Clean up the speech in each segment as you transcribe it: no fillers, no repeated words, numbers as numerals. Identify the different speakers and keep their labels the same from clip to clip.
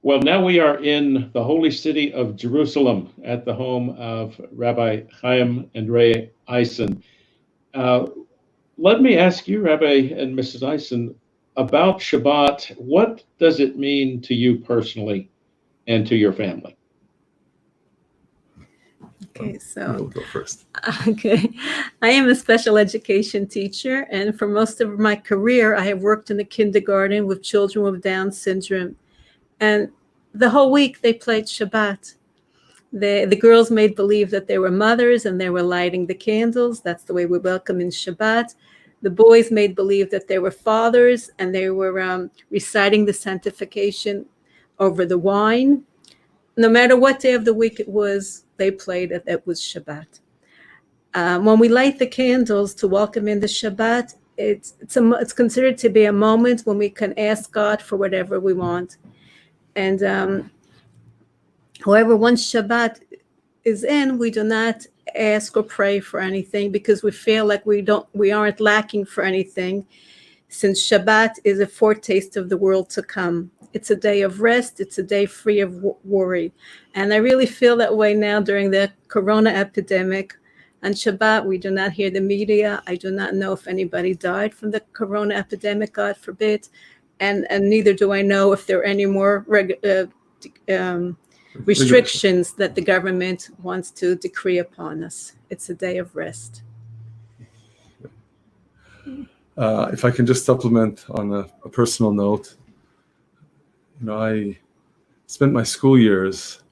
Speaker 1: Well, now we are in the holy city of Jerusalem at the home of Rabbi Chaim and Raye Eisen. Uh, Let me ask you, Rabbi and Mrs. Eisen, about Shabbat. What does it mean to you personally and to your family?
Speaker 2: Okay, so
Speaker 3: You'll go first.
Speaker 2: okay, I am a special education teacher, and for most of my career, I have worked in the kindergarten with children with Down syndrome. And the whole week they played Shabbat. The girls made believe that they were mothers and they were lighting the candles. That's the way we welcome in Shabbat. The boys made believe that they were fathers and they were reciting the sanctification over the wine. No matter what day of the week it was, they played it. It was Shabbat. When we light the candles to welcome in the Shabbat, it's considered to be a moment when we can ask God for whatever we want. And however, once Shabbat is in, we do not ask or pray for anything because we feel like we aren't lacking for anything, since Shabbat is a foretaste of the world to come. It's a day of rest. It's a day free of worry. And I really feel that way now during the corona epidemic. On Shabbat, we do not hear the media. I do not know if anybody died from the corona epidemic, God forbid. And neither do I know if there are any more restrictions that the government wants to decree upon us. It's a day of rest.
Speaker 3: If I can just supplement on a personal note, I spent my school years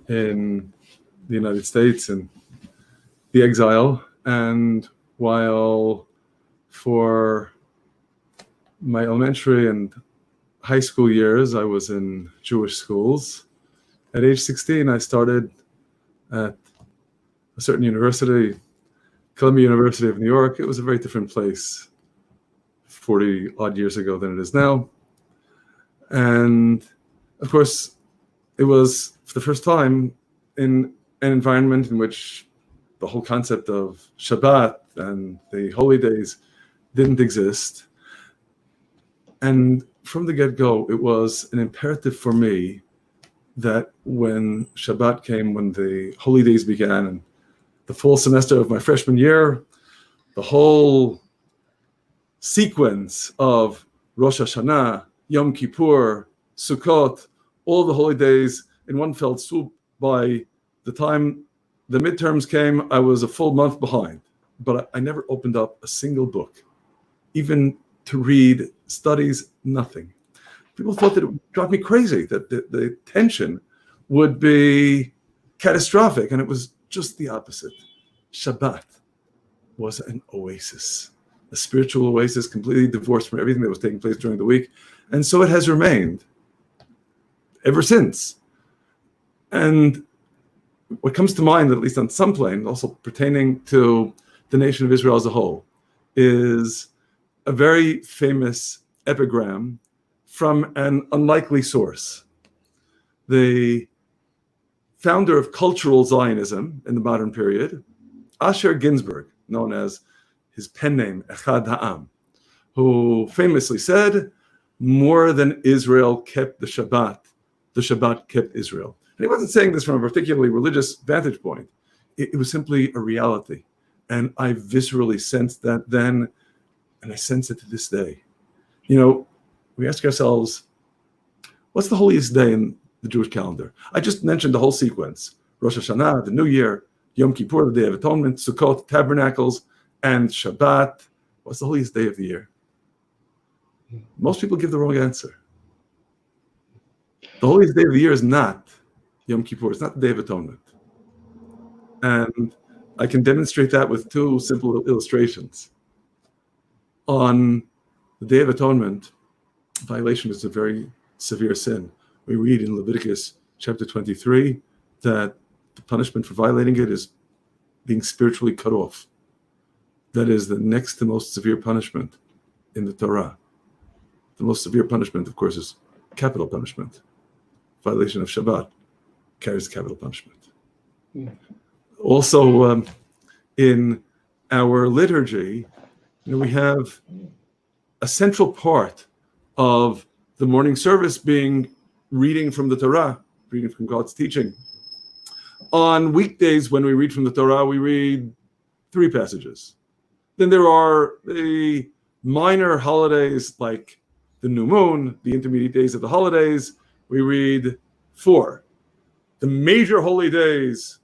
Speaker 3: in the United States in the exile, and while for my elementary and high school years I was in Jewish schools, at age 16 I started at a certain university, Columbia University of New York. It was a very different place 40 odd years ago than it is now. And of course, it was for the first time in an environment in which the whole concept of Shabbat and the holy days didn't exist. And from the get-go, it was an imperative for me that when Shabbat came, when the holy days began, and the fall semester of my freshman year, the whole sequence of Rosh Hashanah, Yom Kippur, Sukkot, all the holy days in one fell swoop. By the time the midterms came, I was a full month behind. But I never opened up a single book, even to read, studies, nothing. People thought that it would drive me crazy, that the tension would be catastrophic, and it was just the opposite. Shabbat was an oasis, a spiritual oasis, completely divorced from everything that was taking place during the week. And so it has remained ever since. And what comes to mind, at least on some plane, also pertaining to the nation of Israel as a whole, is a very famous epigram from an unlikely source. The founder of cultural Zionism in the modern period, Asher Ginsburg, known as his pen name, Echad Ha'am, who famously said, "More than Israel kept the Shabbat kept Israel." And he wasn't saying this from a particularly religious vantage point. It was simply a reality. And I viscerally sensed that then, and I sense it to this day. We ask ourselves, what's the holiest day in the Jewish calendar? I just mentioned the whole sequence. Rosh Hashanah, the New Year, Yom Kippur, the Day of Atonement, Sukkot, Tabernacles, and Shabbat. What's the holiest day of the year? Most people give the wrong answer. The holiest day of the year is not Yom Kippur. It's not the Day of Atonement. And I can demonstrate that with two simple illustrations. On the Day of Atonement, violation is a very severe sin. We read in Leviticus chapter 23 that the punishment for violating it is being spiritually cut off. That is the next to most severe punishment in the Torah. The most severe punishment, of course, is capital punishment. Violation of Shabbat carries capital punishment. Also, in our liturgy, we have a central part of the morning service being reading from the Torah, reading from God's teaching. On weekdays, when we read from the Torah, we read 3 passages. Then there are the minor holidays like the new moon, the intermediate days of the holidays. We read 4. The major holy days,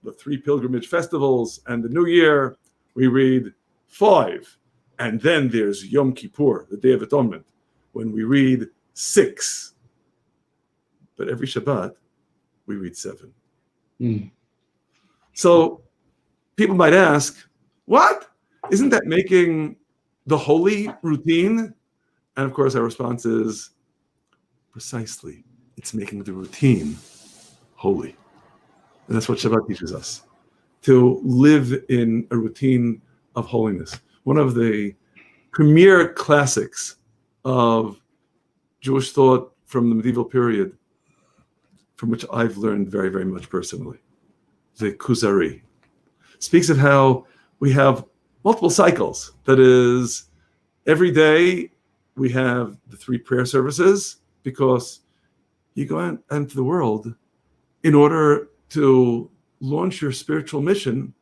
Speaker 3: the 3 pilgrimage festivals, and the New Year, we read 5. And then there's Yom Kippur, the Day of Atonement, when we read 6. But every Shabbat, we read 7. So people might ask, what? Isn't that making the holy routine? And of course, our response is, precisely, it's making the routine holy. And that's what Shabbat teaches us, to live in a routine of holiness. One of the premier classics of Jewish thought from the medieval period, from which I've learned very, very much personally, the Kuzari, speaks of how we have multiple cycles. That is, every day we have the 3 prayer services, because you go out into the world in order to launch your spiritual mission,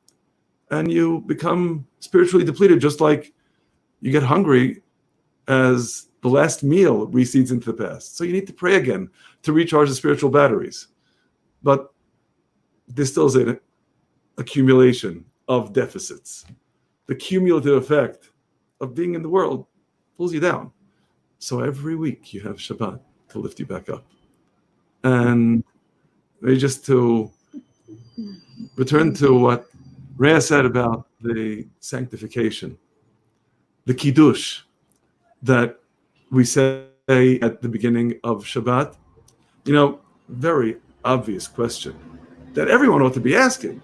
Speaker 3: and you become spiritually depleted, just like you get hungry as the last meal recedes into the past. So you need to pray again to recharge the spiritual batteries. But there still is an accumulation of deficits. The cumulative effect of being in the world pulls you down. So every week you have Shabbat to lift you back up. And maybe just to return to what Raye said about the sanctification, the Kiddush that we say at the beginning of Shabbat, very obvious question that everyone ought to be asking.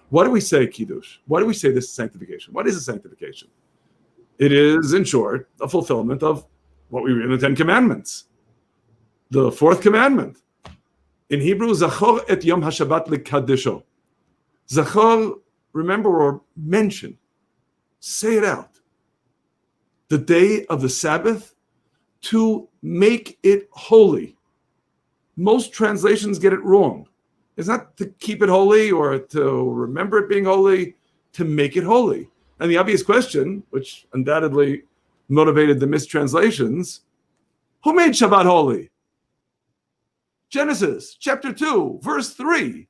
Speaker 3: Why do we say Kiddush? Why do we say this is sanctification? What is a sanctification? It is, in short, a fulfillment of what we read in the 10 Commandments. The 4th commandment. In Hebrew, Zachor et Yom HaShabbat lekadesho. Zachor, remember or mention. Say it out. The day of the Sabbath, to make it holy. Most translations get it wrong. It's not to keep it holy or to remember it being holy, to make it holy. And the obvious question, which undoubtedly motivated the mistranslations, who made Shabbat holy? Genesis chapter 2, verse 3.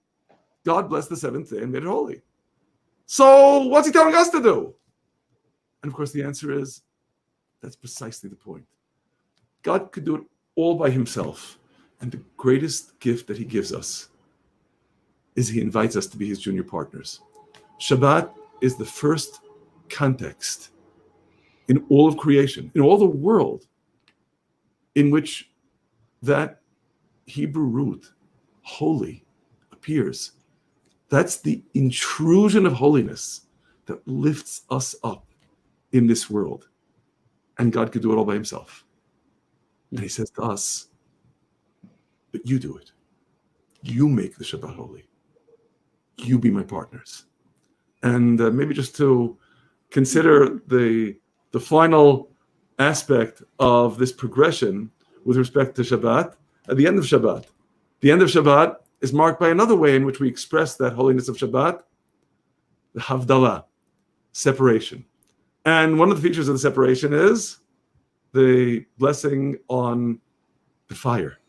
Speaker 3: God blessed the 7th day and made it holy. So what's he telling us to do? And of course the answer is, that's precisely the point. God could do it all by himself. And the greatest gift that he gives us is he invites us to be his junior partners. Shabbat is the first context in all of creation, in all the world, in which that Hebrew root, holy, appears. That's the intrusion of holiness that lifts us up in this world. And God could do it all by himself. And he says to us, but you do it. You make the Shabbat holy. You be my partners. And maybe just to consider the final aspect of this progression with respect to Shabbat, at the end of Shabbat. The end of Shabbat is marked by another way in which we express that holiness of Shabbat, the Havdalah, separation. And one of the features of the separation is the blessing on the fire.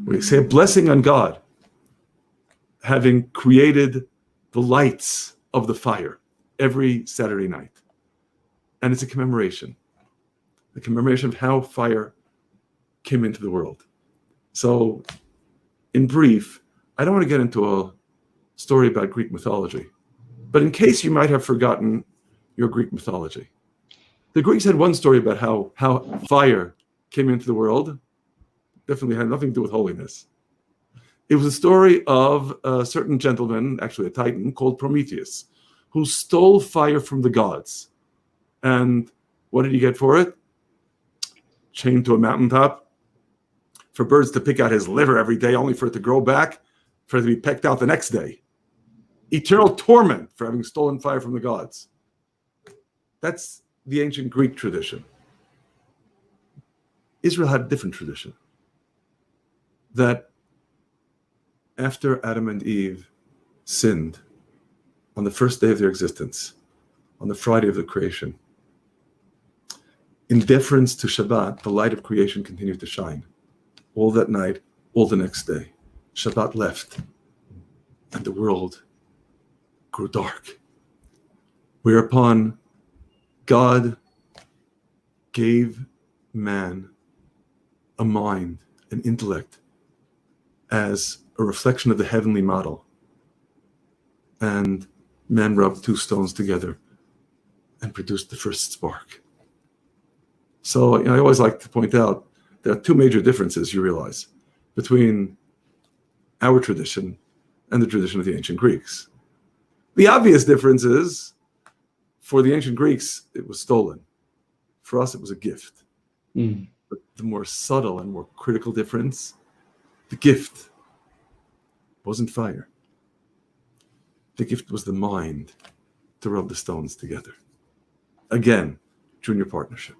Speaker 3: We say a blessing on God, having created the lights of the fire every Saturday night. And it's a commemoration of how fire came into the world. So, in brief, I don't want to get into a story about Greek mythology, but in case you might have forgotten your Greek mythology, the Greeks had one story about how fire came into the world. Definitely had nothing to do with holiness. It was a story of a certain gentleman, actually a titan, called Prometheus, who stole fire from the gods. And what did he get for it? Chained to a mountaintop for birds to pick out his liver every day, only for it to grow back, for it to be pecked out the next day. Eternal torment for having stolen fire from the gods. That's the ancient Greek tradition. Israel had a different tradition. that after Adam and Eve sinned on the first day of their existence, on the Friday of the creation, in deference to Shabbat, the light of creation continued to shine all that night, all the next day. Shabbat left, and the world grew dark. Whereupon God gave man a mind, an intellect, as a reflection of the heavenly model. And man rubbed two stones together and produced the first spark. So I always like to point out there are two major differences, you realize, between our tradition and the tradition of the ancient Greeks. The obvious difference is, for the ancient Greeks, it was stolen. For us, it was a gift. But the more subtle and more critical difference, the gift wasn't fire. The gift was the mind to rub the stones together. Again, junior partnership.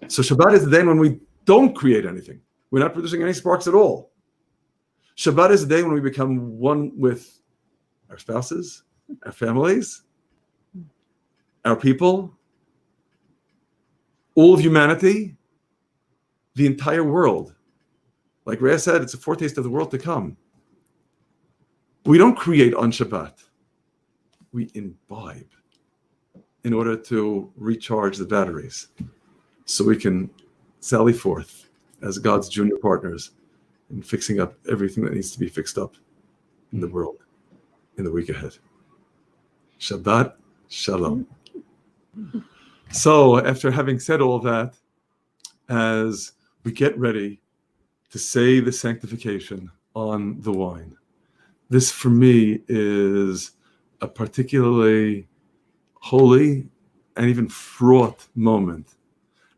Speaker 3: So Shabbat is the day when we don't create anything. We're not producing any sparks at all. Shabbat is the day when we become one with our spouses, our families, our people, all of humanity, the entire world. Like Raye said, it's a foretaste of the world to come. We don't create on Shabbat. We imbibe in order to recharge the batteries so we can sally forth as God's junior partners in fixing up everything that needs to be fixed up in the world in the week ahead. Shabbat Shalom. So after having said all that, as we get ready to say the sanctification on the wine, this for me is a particularly holy and even fraught moment,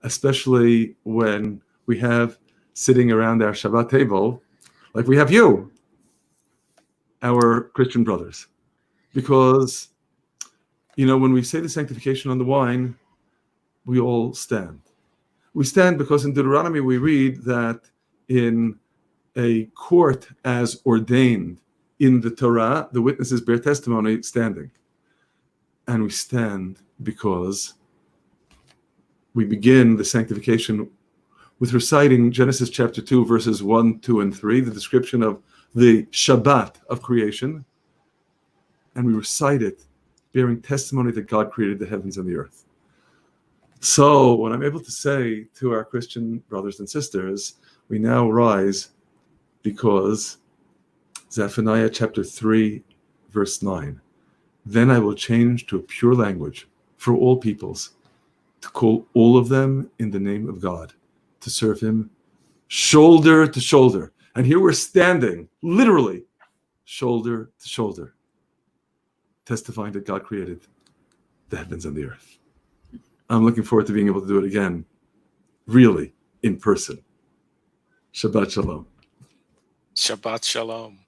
Speaker 3: especially when we have sitting around our Shabbat table, like we have you, our Christian brothers. Because, when we say the sanctification on the wine, we all stand. We stand because in Deuteronomy we read that in a court as ordained in the Torah, the witnesses bear testimony standing. And we stand because we begin the sanctification with reciting Genesis chapter 2, verses 1, 2, and 3, the description of the Shabbat of creation. And we recite it, bearing testimony that God created the heavens and the earth. So when I'm able to say to our Christian brothers and sisters, we now rise because Zephaniah chapter 3, verse 9, then I will change to a pure language for all peoples, to call all of them in the name of God, to serve him shoulder to shoulder. And here we're standing, literally, shoulder to shoulder, testifying that God created the heavens and the earth. I'm looking forward to being able to do it again, really, in person. Shabbat Shalom.
Speaker 4: Shabbat Shalom.